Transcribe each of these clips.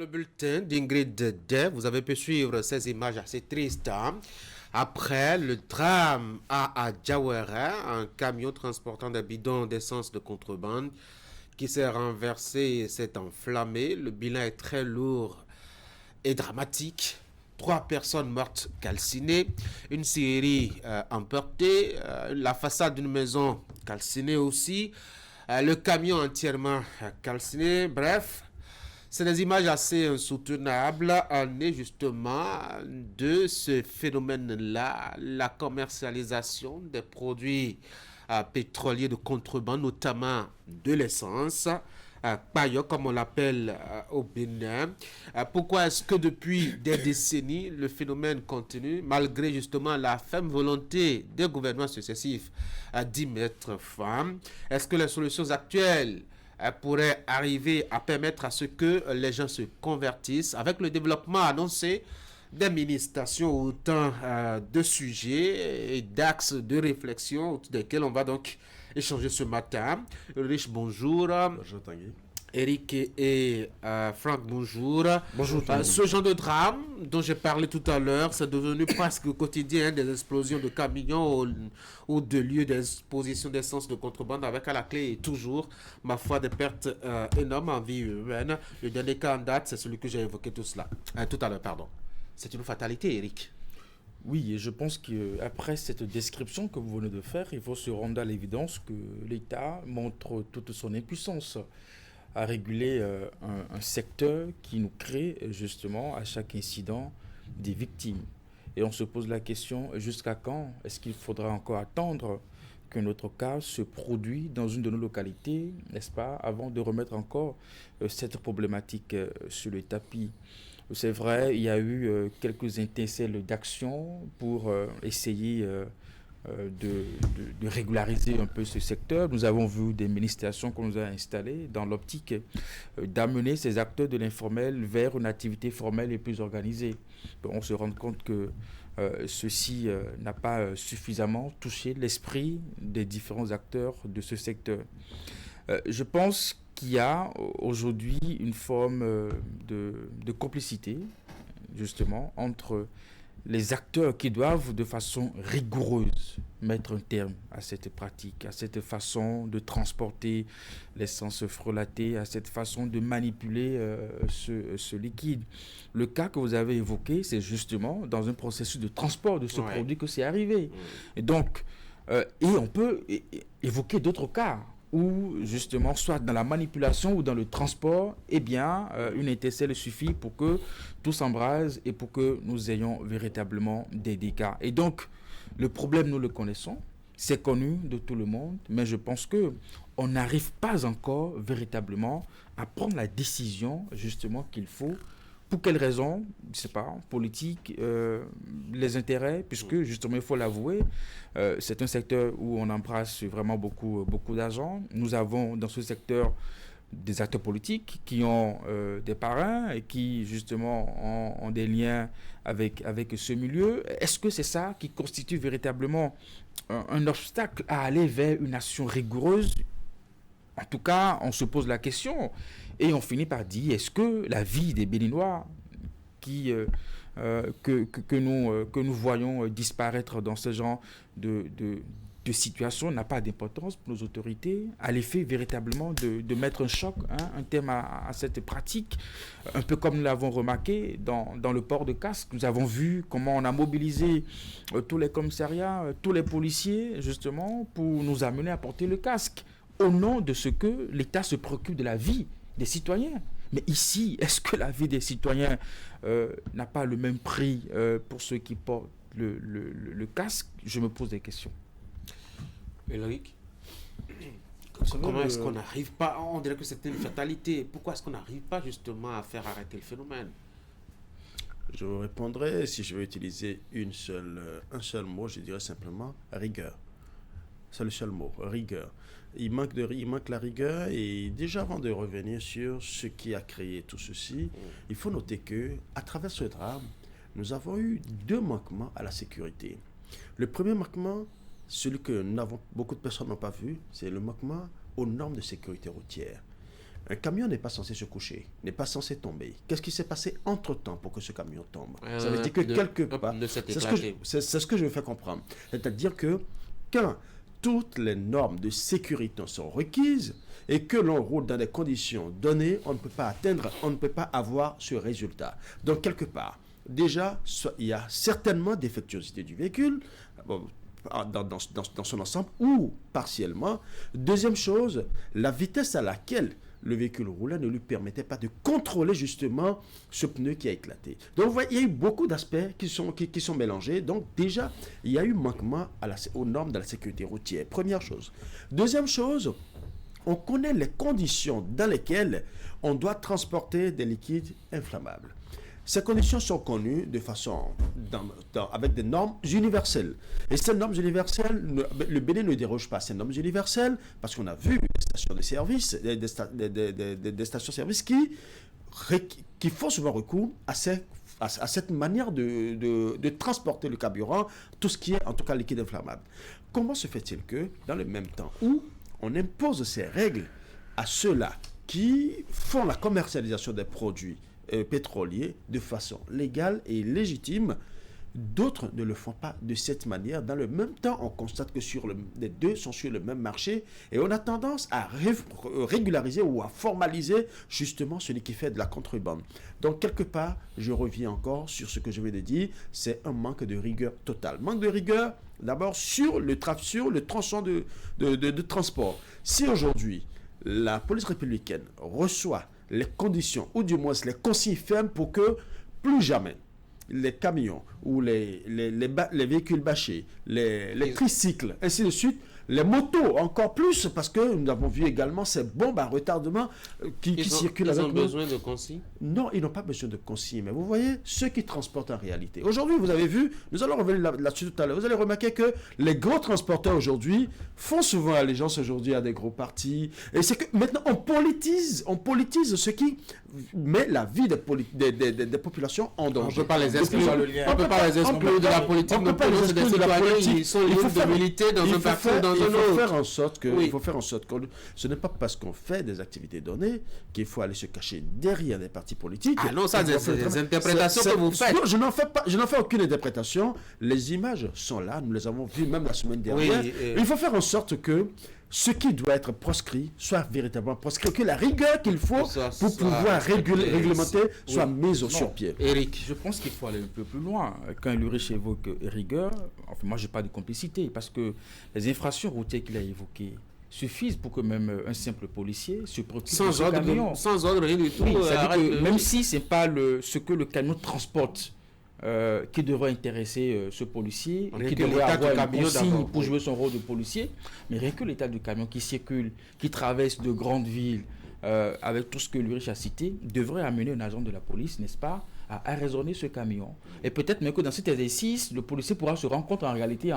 le bulletin d'Ingrid Day. Vous avez pu suivre ces images assez tristes. Après le drame à Djawara, un camion transportant des bidons d'essence de contrebande qui s'est renversé et s'est enflammé. Le bilan est très lourd et dramatique. 3 personnes mortes calcinées, une série emportée, la façade d'une maison calcinée aussi, le camion entièrement calciné. Bref, c'est des images assez insoutenables, nées justement de ce phénomène-là, la commercialisation des produits pétroliers de contrebande, notamment de l'essence. Payo, comme on l'appelle au Bénin. Pourquoi est-ce que depuis des décennies, le phénomène continue, malgré justement la ferme volonté des gouvernements successifs d'y mettre fin? Est-ce que les solutions actuelles pourrait arriver à permettre à ce que les gens se convertissent avec le développement annoncé des mini-stations, autant de sujets et d'axes de réflexion autour desquels on va donc échanger ce matin. Rich, bonjour. Bonjour Tanguy. Eric et Franck, bonjour. Bonjour Tanguy. Ce genre de drame dont j'ai parlé tout à l'heure, c'est devenu presque quotidien, des explosions de camions ou de lieux d'exposition d'essence de contrebande avec à la clé et toujours, ma foi, des pertes énormes en vie humaine. Le dernier cas en date, c'est celui que j'ai évoqué tout à l'heure, pardon. C'est une fatalité, Eric. Oui, et je pense qu'après cette description que vous venez de faire, il faut se rendre à l'évidence que l'État montre toute son impuissance à réguler un secteur qui nous crée justement à chaque incident des victimes. Et on se pose la question, jusqu'à quand est-ce qu'il faudra encore attendre qu'un autre cas se produise dans une de nos localités, n'est-ce pas, avant de remettre encore cette problématique sur le tapis. C'est vrai, il y a eu quelques étincelles d'action pour essayer de régulariser un peu ce secteur. Nous avons vu des mini-stations qu'on nous a installées dans l'optique d'amener ces acteurs de l'informel vers une activité formelle et plus organisée. On se rend compte que ceci n'a pas suffisamment touché l'esprit des différents acteurs de ce secteur. Je pense qu'il y a aujourd'hui une forme de complicité, justement, entre les acteurs qui doivent de façon rigoureuse mettre un terme à cette pratique, à cette façon de transporter l'essence frelatée, à cette façon de manipuler ce liquide. Le cas que vous avez évoqué, c'est justement dans un processus de transport de ce produit que c'est arrivé. Et donc, et on peut évoquer d'autres cas où justement, soit dans la manipulation ou dans le transport, eh bien, une étincelle suffit pour que tout s'embrase et pour que nous ayons véritablement des dégâts. Et donc, le problème, nous le connaissons, c'est connu de tout le monde, mais je pense que on n'arrive pas encore véritablement à prendre la décision justement qu'il faut. Pour quelles raisons? Je ne sais pas, politique, les intérêts, puisque justement, il faut l'avouer, c'est un secteur où on embrasse vraiment beaucoup d'argent. Nous avons dans ce secteur des acteurs politiques qui ont des parrains et qui justement ont des liens avec ce milieu. Est-ce que c'est ça qui constitue véritablement un obstacle à aller vers une action rigoureuse? En tout cas, on se pose la question et on finit par dire, est-ce que la vie des Béninois que nous voyons disparaître dans ce genre de situation n'a pas d'importance pour nos autorités, à l'effet véritablement de mettre un choc, un terme à cette pratique, un peu comme nous l'avons remarqué dans le port de casque. Nous avons vu comment on a mobilisé tous les commissariats, tous les policiers, justement, pour nous amener à porter le casque, au nom de ce que l'État se préoccupe de la vie des citoyens. Mais ici, est-ce que la vie des citoyens n'a pas le même prix pour ceux qui portent le casque? Je me pose des questions. Eric, comment est-ce qu'on n'arrive pas, on dirait que c'est une fatalité, pourquoi est-ce qu'on n'arrive pas justement à faire arrêter le phénomène? Je vous répondrai, si je veux utiliser un seul mot, je dirais simplement rigueur. C'est le seul mot, rigueur. Il manque la rigueur. Et déjà, avant de revenir sur ce qui a créé tout ceci, il faut noter que à travers ce drame, nous avons eu 2 manquements à la sécurité. Le premier manquement, celui que beaucoup de personnes n'ont pas vu, c'est le manquement aux normes de sécurité routière. Un camion n'est pas censé se coucher, n'est pas censé tomber. Qu'est-ce qui s'est passé entre-temps pour que ce camion tombe? Ça veut dire que quelque part, c'est ce que je veux faire comprendre. C'est-à-dire que quand toutes les normes de sécurité sont requises et que l'on roule dans des conditions données, on ne peut pas atteindre, on ne peut pas avoir ce résultat. Donc, quelque part, déjà, il y a certainement défectuosité du véhicule, dans son ensemble ou partiellement. Deuxième chose, la vitesse à laquelle le véhicule roulait ne lui permettait pas de contrôler justement ce pneu qui a éclaté. Donc, vous voyez, il y a eu beaucoup d'aspects qui sont mélangés. Donc, déjà, il y a eu manquement aux normes de la sécurité routière. Première chose. Deuxième chose, on connaît les conditions dans lesquelles on doit transporter des liquides inflammables. Ces conditions sont connues de façon avec des normes universelles. Et ces normes universelles, le Bénin ne déroge pas à ces normes universelles parce qu'on a vu des stations de service, des stations-service qui font souvent recours à cette manière de transporter le carburant, tout ce qui est en tout cas liquide inflammable. Comment se fait-il que, dans le même temps où on impose ces règles à ceux-là qui font la commercialisation des produits pétroliers de façon légale et légitime, d'autres ne le font pas de cette manière. Dans le même temps, on constate que les deux sont sur le même marché et on a tendance à régulariser ou à formaliser justement celui qui fait de la contrebande. Donc, quelque part, je reviens encore sur ce que je viens de dire, c'est un manque de rigueur total. Manque de rigueur, d'abord, sur le tronçon de transport. Si aujourd'hui, la police républicaine reçoit les conditions, ou du moins les consignes fermes pour que plus jamais les camions ou les véhicules bâchés, les tricycles, ainsi de suite, les motos encore plus, parce que nous avons vu également ces bombes à retardement qui circulent avec nous. Ils ont besoin de consignes? Non, ils n'ont pas besoin de consignes, mais vous voyez, ceux qui transportent en réalité. Aujourd'hui, vous avez vu, nous allons revenir là-dessus tout à l'heure, vous allez remarquer que les gros transporteurs aujourd'hui font souvent allégeance aujourd'hui à des gros partis. Et c'est que maintenant, on politise ce qui met la vie des populations en danger. On ne peut pas les exclure de la politique. On ne peut pas les exclure de la politique. Ils sont libres de militer dans un parti ou dans un autre. Il faut faire en sorte que ce n'est pas parce qu'on fait des activités données qu'il faut aller se cacher derrière des partis politiques. Ah non, ça, c'est des interprétations que vous faites. Non, je n'en fais aucune interprétation. Les images sont là, nous les avons vues même la semaine dernière. Oui, il faut faire en sorte que ce qui doit être proscrit soit véritablement proscrit, que la rigueur qu'il faut pour pouvoir réglementer soit mise sur pied. Eric, je pense qu'il faut aller un peu plus loin. Quand Ulrich évoque rigueur, enfin, moi je n'ai pas de complicité, parce que les infractions routières qu'il a évoquées suffisent pour que même un simple policier se préoccupe de ce camion. Sans ordre, rien du tout. Oui, même si ce n'est pas ce que le camion transporte, qui devrait intéresser ce policier, qui devrait avoir une consigne pour jouer son rôle de policier, mais rien que l'état du camion qui circule, qui traverse de grandes villes, avec tout ce que Ulrich a cité, devrait amener un agent de la police, n'est-ce pas, à arraisonner ce camion. Et peut-être même que dans cet exercice, le policier pourra se rendre compte en réalité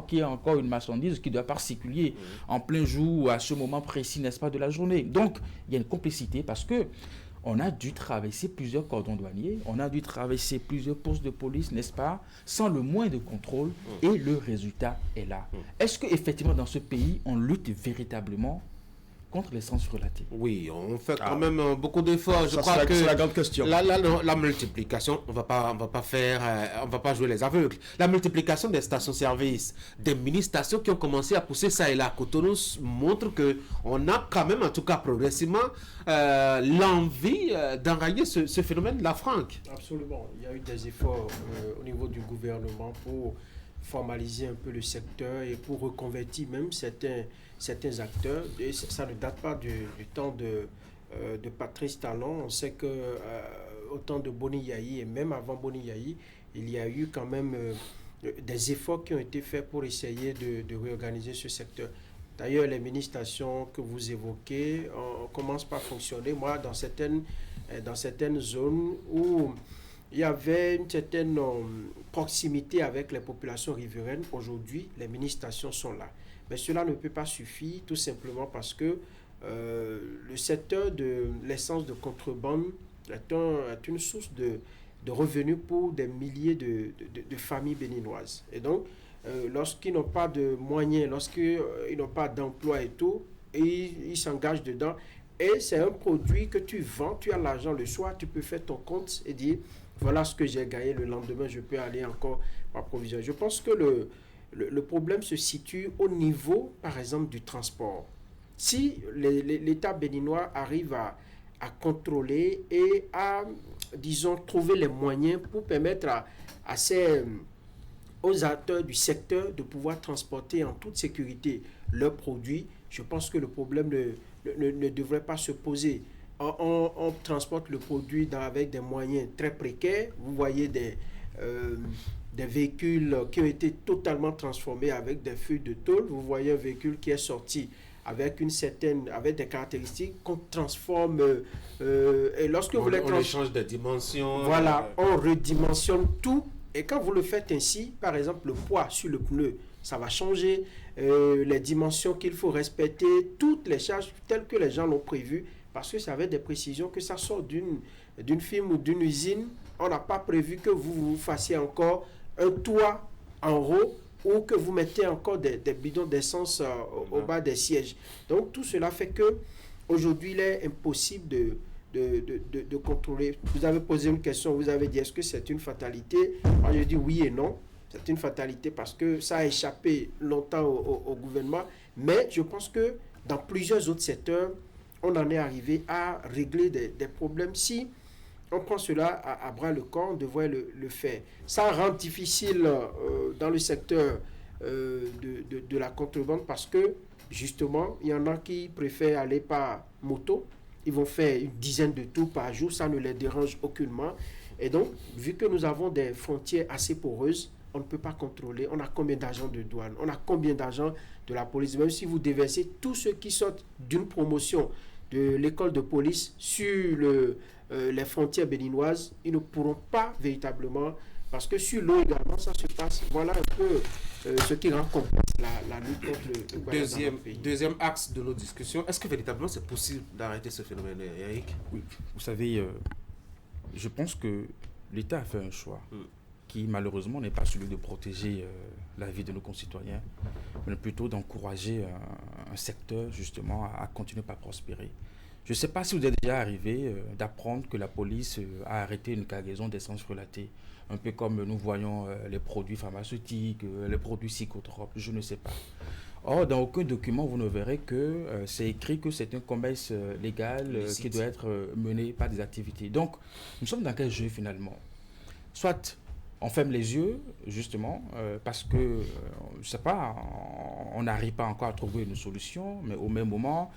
qu'il y a encore une marchandise qui doit pas circuler en plein jour ou à ce moment précis, n'est-ce pas, de la journée. Donc, il y a une complicité parce que on a dû traverser plusieurs cordons douaniers, on a dû traverser plusieurs postes de police, n'est-ce pas, sans le moindre contrôle, et le résultat est là. Est-ce qu'effectivement, dans ce pays, on lutte véritablement contre l'essence frelatée? Oui, on fait quand même beaucoup d'efforts. Je crois que c'est la grande question. La multiplication, on va pas jouer les aveugles. La multiplication des stations-service, des mini-stations qui ont commencé à pousser ça et là, Cotonou montre que on a quand même, en tout cas progressivement, l'envie d'enrayer ce phénomène-là, Franck. Absolument. Il y a eu des efforts au niveau du gouvernement pour formaliser un peu le secteur et pour reconvertir même certains acteurs. Et ça ne date pas du temps de Patrice Talon. On sait que au temps de Boni Yayi et même avant Boni Yayi, il y a eu quand même des efforts qui ont été faits pour essayer de réorganiser ce secteur. D'ailleurs, les mini-stations que vous évoquez commencent par fonctionner. Moi, dans certaines zones où il y avait une certaine proximité avec les populations riveraines, aujourd'hui, les mini-stations sont là. Mais cela ne peut pas suffire, tout simplement parce que le secteur de l'essence de contrebande est une source de revenus pour des milliers de familles béninoises. Et donc, lorsqu'ils n'ont pas de moyens, lorsqu'ils n'ont pas d'emploi et tout, et ils s'engagent dedans, et c'est un produit que tu vends, tu as l'argent le soir, tu peux faire ton compte et dire, voilà ce que j'ai gagné, le lendemain, je peux aller encore m'approvisionner. Je pense que le problème se situe au niveau, par exemple, du transport. Si l'État béninois arrive à contrôler et à, disons, trouver les moyens pour permettre aux acteurs du secteur de pouvoir transporter en toute sécurité leurs produits, je pense que le problème ne devrait pas se poser. On transporte le produit avec des moyens très précaires. Vous voyez des véhicules qui ont été totalement transformés avec des feuilles de tôle. Vous voyez un véhicule qui est sorti avec des caractéristiques qu'on transforme. Et lorsque vous les on change de dimension. Voilà, on redimensionne tout. Et quand vous le faites ainsi, par exemple, le poids sur le pneu, ça va changer. Les dimensions qu'il faut respecter, toutes les charges telles que les gens l'ont prévu, parce que ça avait des précisions que ça sort d'une firme ou d'une usine. On n'a pas prévu que vous fassiez encore un toit en haut ou que vous mettez encore des bidons d'essence au bas des sièges. Donc tout cela fait que aujourd'hui il est impossible de contrôler. Vous avez posé une question, vous avez dit est-ce que c'est une fatalité? Moi je dis oui et non. C'est une fatalité parce que ça a échappé longtemps au gouvernement. Mais je pense que dans plusieurs autres secteurs, on en est arrivé à régler des problèmes. Si on prend cela à bras le corps, on devrait le faire. Ça rend difficile dans le secteur de la contrebande parce que justement, il y en a qui préfèrent aller par moto. Ils vont faire une dizaine de tours par jour, ça ne les dérange aucunement. Et donc, vu que nous avons des frontières assez poreuses, on ne peut pas contrôler. On a combien d'argent de douane? On a combien d'argent de la police? Même si vous déversez tous ceux qui sortent d'une promotion de l'école de police sur les frontières béninoises, ils ne pourront pas véritablement, parce que sur l'eau également, ça se passe. Voilà un peu ce qui rend complexe la lutte contre le pays. Deuxième axe de nos discussions, est-ce que véritablement c'est possible d'arrêter ce phénomène, Eric? Oui, vous savez, je pense que l'État a fait un choix qui malheureusement n'est pas celui de protéger la vie de nos concitoyens, mais plutôt d'encourager un secteur justement à continuer à prospérer. Je ne sais pas si vous êtes déjà arrivé d'apprendre que la police a arrêté une cargaison d'essence frelatée, un peu comme nous voyons les produits pharmaceutiques, les produits psychotropes, je ne sais pas. Or, dans aucun document, vous ne verrez que c'est écrit que c'est un commerce légal qui doit être mené par des activités. Donc, nous sommes dans quel jeu finalement? Soit on ferme les yeux, justement, parce que, je ne sais pas, on n'arrive pas encore à trouver une solution, mais au même moment,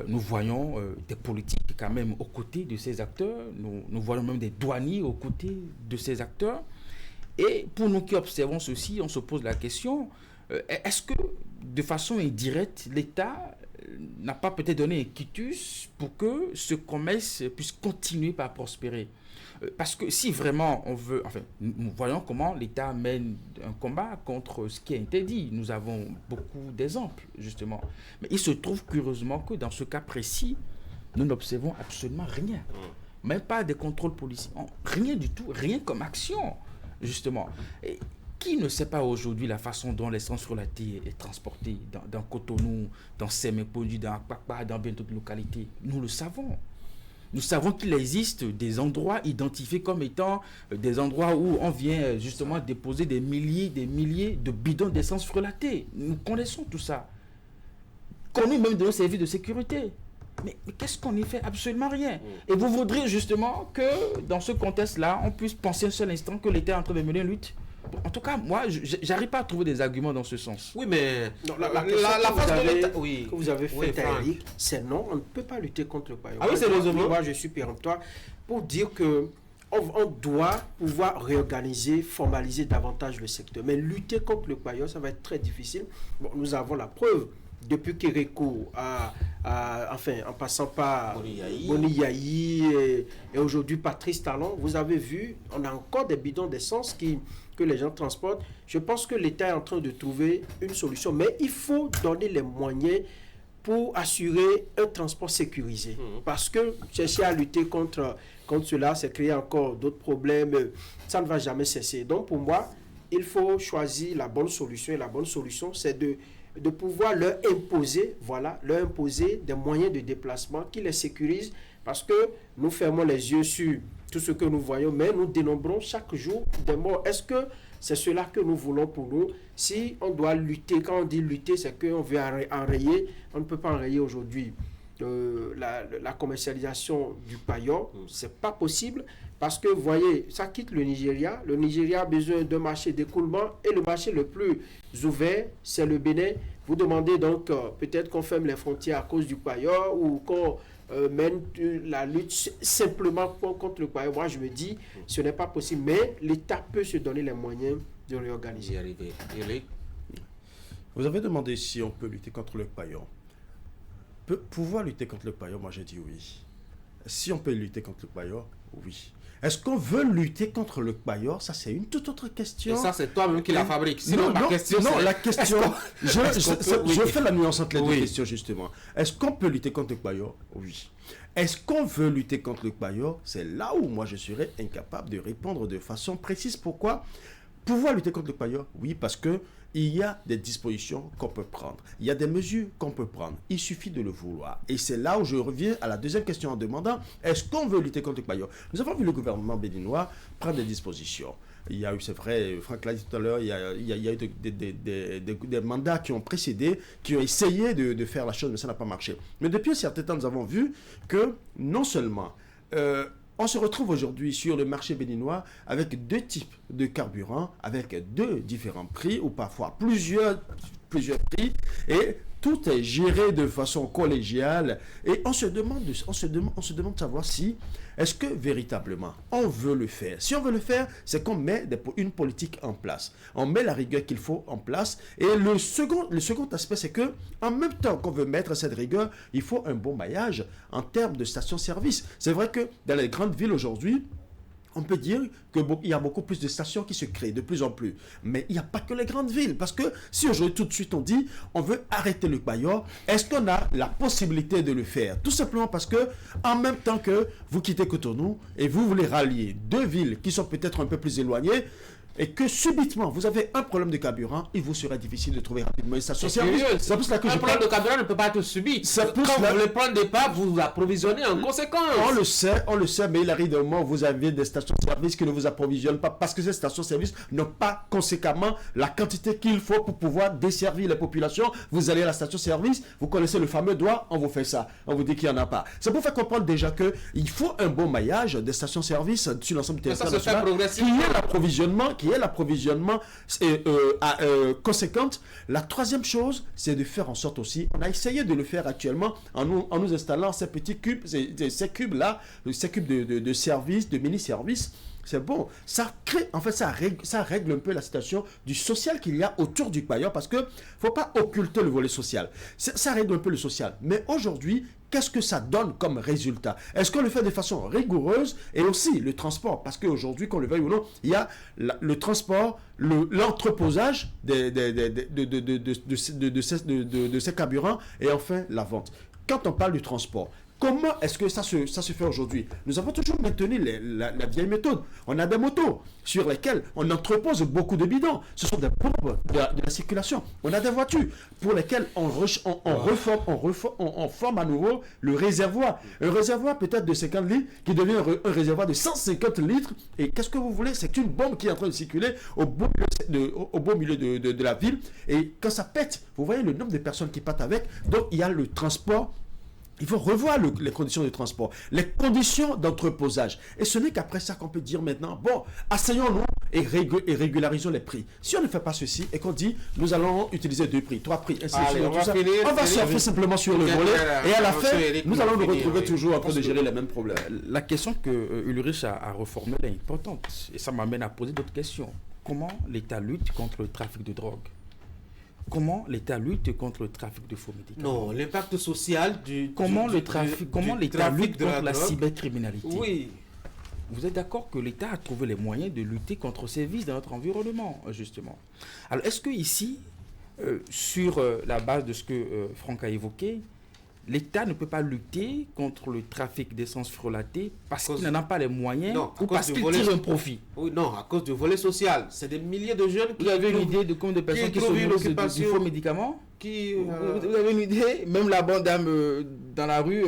nous voyons des politiques quand même aux côtés de ces acteurs, nous voyons même des douaniers aux côtés de ces acteurs. Et pour nous qui observons ceci, on se pose la question, est-ce que, de façon indirecte, l'État n'a pas peut-être donné un quitus pour que ce commerce puisse continuer à prospérer? Parce que si vraiment on veut, enfin, nous voyons comment l'État mène un combat contre ce qui est interdit. Nous avons beaucoup d'exemples, justement. Mais il se trouve curieusement que dans ce cas précis, nous n'observons absolument rien. Même pas des contrôles policiers. Rien du tout, rien comme action, justement. Et qui ne sait pas aujourd'hui la façon dont l'essence frelatée est transportée dans Cotonou, dans Sémépodu, dans Akpakpa, dans bien d'autres localités? Nous le savons. Nous savons qu'il existe des endroits identifiés comme étant des endroits où on vient justement déposer des milliers de bidons d'essence frelatée. Nous connaissons tout ça. Connu même de nos services de sécurité. Mais qu'est-ce qu'on y fait? Absolument rien. Et vous voudriez justement que dans ce contexte-là, on puisse penser un seul instant que l'État est en train de mener une lutte? En tout cas, moi, j'arrive pas à trouver des arguments dans ce sens. Oui, mais la phase que vous avez faite, Eric, c'est non, on ne peut pas lutter contre le paillot. Ah oui, c'est raisonnable. Moi, je suis péremptoire pour dire que on doit pouvoir réorganiser, formaliser davantage le secteur. Mais lutter contre le paillot, ça va être très difficile. Bon, nous avons la preuve. Depuis Kérékou, enfin, en passant par Boni Yayi et aujourd'hui Patrice Talon, vous avez vu, on a encore des bidons d'essence que les gens transportent. Je pense que l'État est en train de trouver une solution, mais il faut donner les moyens pour assurer un transport sécurisé. Parce que chercher à lutter contre cela, c'est créer encore d'autres problèmes. Ça ne va jamais cesser. Donc pour moi, il faut choisir la bonne solution. Et la bonne solution, c'est de de pouvoir leur imposer, leur imposer des moyens de déplacement qui les sécurisent, parce que nous fermons les yeux sur tout ce que nous voyons, mais nous dénombrons chaque jour des morts. Est-ce que c'est cela que nous voulons pour nous? Si on doit lutter, quand on dit lutter, c'est qu'on veut enrayer. On ne peut pas enrayer aujourd'hui la commercialisation du paillot. C'est pas possible, parce que vous voyez, ça quitte le Nigeria. Le Nigeria a besoin d'un marché d'écoulement, et le marché le plus ouvert, c'est le Bénin. Vous demandez donc peut-être qu'on ferme les frontières à cause du paillot, ou qu'on mène la lutte simplement contre le paillot. Moi, je me dis, ce n'est pas possible, mais l'État peut se donner les moyens de réorganiser. Y arriver. Eric? Vous avez demandé si on peut lutter contre le paillon. Pouvoir lutter contre le paillon, moi j'ai dit oui. Si on peut lutter contre le paillon, oui. Est-ce qu'on veut lutter contre le paillon? Ça, c'est une toute autre question. Et ça, c'est toi-même qui la fabrique. Sinon, non, question, la question... Je fais la nuance entre les deux Oui. questions, justement. Est-ce qu'on peut lutter contre le paillon? Oui. Est-ce qu'on veut lutter contre le paillon? C'est là où moi, je serais incapable de répondre de façon précise. Pourquoi? Pouvoir lutter contre le paillon? Oui, parce que il y a des dispositions qu'on peut prendre. Il y a des mesures qu'on peut prendre. Il suffit de le vouloir. Et c'est là où je reviens à la deuxième question en demandant, est-ce qu'on veut lutter contre le paillon? Nous avons vu le gouvernement béninois prendre des dispositions. Il y a eu, c'est vrai, Franck l'a dit tout à l'heure, il y a eu des mandats qui ont précédé, qui ont essayé de faire la chose, mais ça n'a pas marché. Mais depuis un certain temps, nous avons vu que non seulement... on se retrouve aujourd'hui sur le marché béninois avec deux types de carburants, avec deux différents prix, ou parfois plusieurs prix, et tout est géré de façon collégiale. Et on se demande de savoir si, est-ce que véritablement on veut le faire? Si on veut le faire, c'est qu'on met une politique en place. On met la rigueur qu'il faut en place. Et le second aspect, c'est que en même temps qu'on veut mettre cette rigueur, il faut un bon maillage en termes de stations-service. C'est vrai que dans les grandes villes aujourd'hui, on peut dire qu'il y a beaucoup plus de stations qui se créent de plus en plus. Mais il n'y a pas que les grandes villes. Parce que si aujourd'hui tout de suite on dit on veut arrêter le paillot, est-ce qu'on a la possibilité de le faire? Tout simplement parce que en même temps que vous quittez Cotonou et vous voulez rallier deux villes qui sont peut-être un peu plus éloignées, et que subitement vous avez un problème de carburant, il vous sera difficile de trouver rapidement une station-service. C'est pour ça que un problème de carburant ne peut pas être subi. Quand vous ne le prenez pas, vous vous approvisionnez en conséquence. On le sait, mais il arrive un moment où vous avez des stations-service qui ne vous approvisionnent pas parce que ces stations-service n'ont pas conséquemment la quantité qu'il faut pour pouvoir desservir les populations. Vous allez à la station-service, vous connaissez le fameux doigt, on vous fait ça. On vous dit qu'il n'y en a pas. C'est pour faire comprendre déjà qu'il faut un bon maillage des stations-service sur l'ensemble du territoire national, qui est l'approvisionnement conséquente. La troisième chose, c'est de faire en sorte aussi, on a essayé de le faire actuellement en nous installant ces petits cubes, ces cubes-là, ces cubes de services, de mini-services. C'est bon, ça crée, en fait, ça règle un peu la situation du social qu'il y a autour du paillon, parce que faut pas occulter le volet social. Ça règle un peu le social. Mais aujourd'hui, qu'est-ce que ça donne comme résultat? Est-ce qu'on le fait de façon rigoureuse? Et aussi le transport, parce qu'aujourd'hui, qu'on le veuille ou non, il y a le transport, l'entreposage de ces carburants, et enfin la vente. Quand on parle du transport, comment est-ce que ça se fait aujourd'hui? Nous avons toujours maintenu la vieille méthode. On a des motos sur lesquelles on entrepose beaucoup de bidons. Ce sont des pompes de la circulation. On a des voitures pour lesquelles on forme à nouveau le réservoir. Un réservoir peut-être de 50 litres qui devient un réservoir de 150 litres. Et qu'est-ce que vous voulez? C'est une bombe qui est en train de circuler au beau milieu de la ville. Et quand ça pète, vous voyez le nombre de personnes qui partent avec. Donc il y a le transport. Il faut revoir les conditions de transport, les conditions d'entreposage. Et ce n'est qu'après ça qu'on peut dire maintenant, bon, asseyons-nous et régularisons les prix. Si on ne fait pas ceci et qu'on dit, nous allons utiliser 2 prix, 3 prix, ainsi de suite, on va surfer simplement sur le volet et à la fin, nous allons nous retrouver toujours en train de gérer les mêmes problèmes. La question que Ulrich a reformulée est importante et ça m'amène à poser d'autres questions. Comment l'État lutte contre le trafic de drogue? Comment l'État lutte contre le trafic de faux médicaments? Non, l'impact social comment l'État lutte contre la cybercriminalité? Oui. Vous êtes d'accord que l'État a trouvé les moyens de lutter contre ces vices dans notre environnement, justement. Alors, est-ce que ici, sur la base de ce que Franck a évoqué, l'État ne peut pas lutter contre le trafic d'essence frelatée parce qu'il n'en a pas les moyens Non, à ou cause parce du qu'il volet- tire un profit. Oui, non, à cause du volet social. C'est des milliers de jeunes qui Vous avez une trouvent- idée de combien de personnes qui sont trouvent une nourrissent du occupation. faux médicaments? qui, Vous avez une idée? Même la bonne dame dans la rue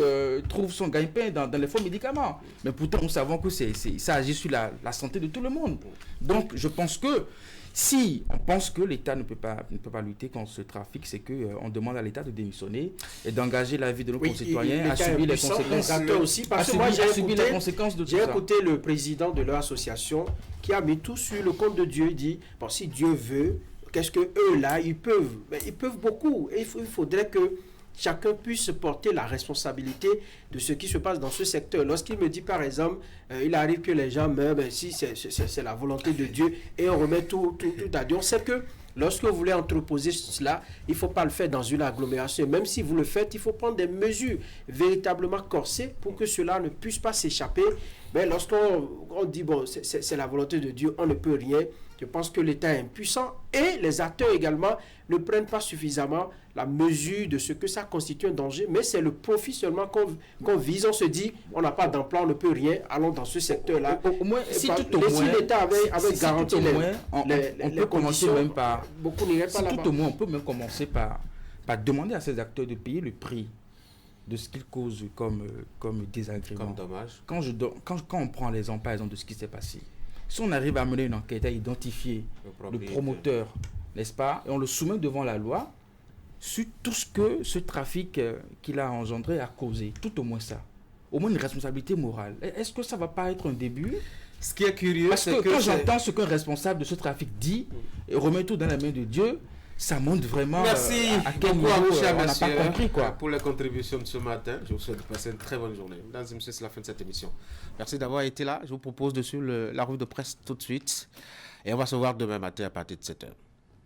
trouve son gagne-pain dans les faux médicaments. Mais pourtant, nous savons que ça agit sur la santé de tout le monde. Donc, je pense que si on pense que l'État ne peut pas lutter contre ce trafic, c'est qu'on demande à l'État de démissionner et d'engager la vie de nos Oui, concitoyens il à est subir les impuissant, conséquences. les acteurs aussi, parce que moi, à subir les conséquences de tout j'ai ça. écouté le président de leur association qui a mis tout sur le compte de Dieu. Il dit, bon, si Dieu veut, qu'est-ce que eux là, ils peuvent? Mais ils peuvent beaucoup. Et il faudrait que chacun puisse porter la responsabilité de ce qui se passe dans ce secteur. Lorsqu'il me dit, par exemple, il arrive que les gens meurent, ben, si c'est la volonté de Dieu, et on remet tout à Dieu. On sait que lorsque vous voulez entreposer cela, il ne faut pas le faire dans une agglomération. Même si vous le faites, il faut prendre des mesures véritablement corsées pour que cela ne puisse pas s'échapper. Mais lorsqu'on dit, bon, c'est la volonté de Dieu, on ne peut rien. Je pense que l'État est impuissant et les acteurs également ne prennent pas suffisamment la mesure de ce que ça constitue un danger. Mais c'est le profit seulement qu'on vise. On se dit, on n'a pas d'emploi, on ne peut rien, allons dans ce secteur-là. Au moins, si tout au Si moins, l'État avait si garanti tout au moins, les on peut commencer conditions, même par... beaucoup n'iraient pas Si là-bas. tout au moins, on peut même commencer par demander à ces acteurs de payer le prix de ce qu'ils causent comme désagrément. Comme dommage. Quand on prend l'exemple, par exemple, de ce qui s'est passé, si on arrive à mener une enquête, à identifier le promoteur, n'est-ce pas, et on le soumet devant la loi, sur tout ce que ce trafic qu'il a engendré a causé, tout au moins ça. Au moins une responsabilité morale. Est-ce que ça ne va pas être un début? Ce qui est curieux, Parce c'est que quand c'est- j'entends ce qu'un responsable de ce trafic dit, et remet tout dans la main de Dieu, ça montre vraiment Merci à quel beaucoup niveau à vous, chers on n'a messieurs, pas compris, quoi. pour les contributions de ce matin. Je vous souhaite de passer une très bonne journée. Mesdames et messieurs, c'est la fin de cette émission. Merci d'avoir été là. Je vous propose de suivre la revue de presse tout de suite. Et on va se voir demain matin à partir de 7h.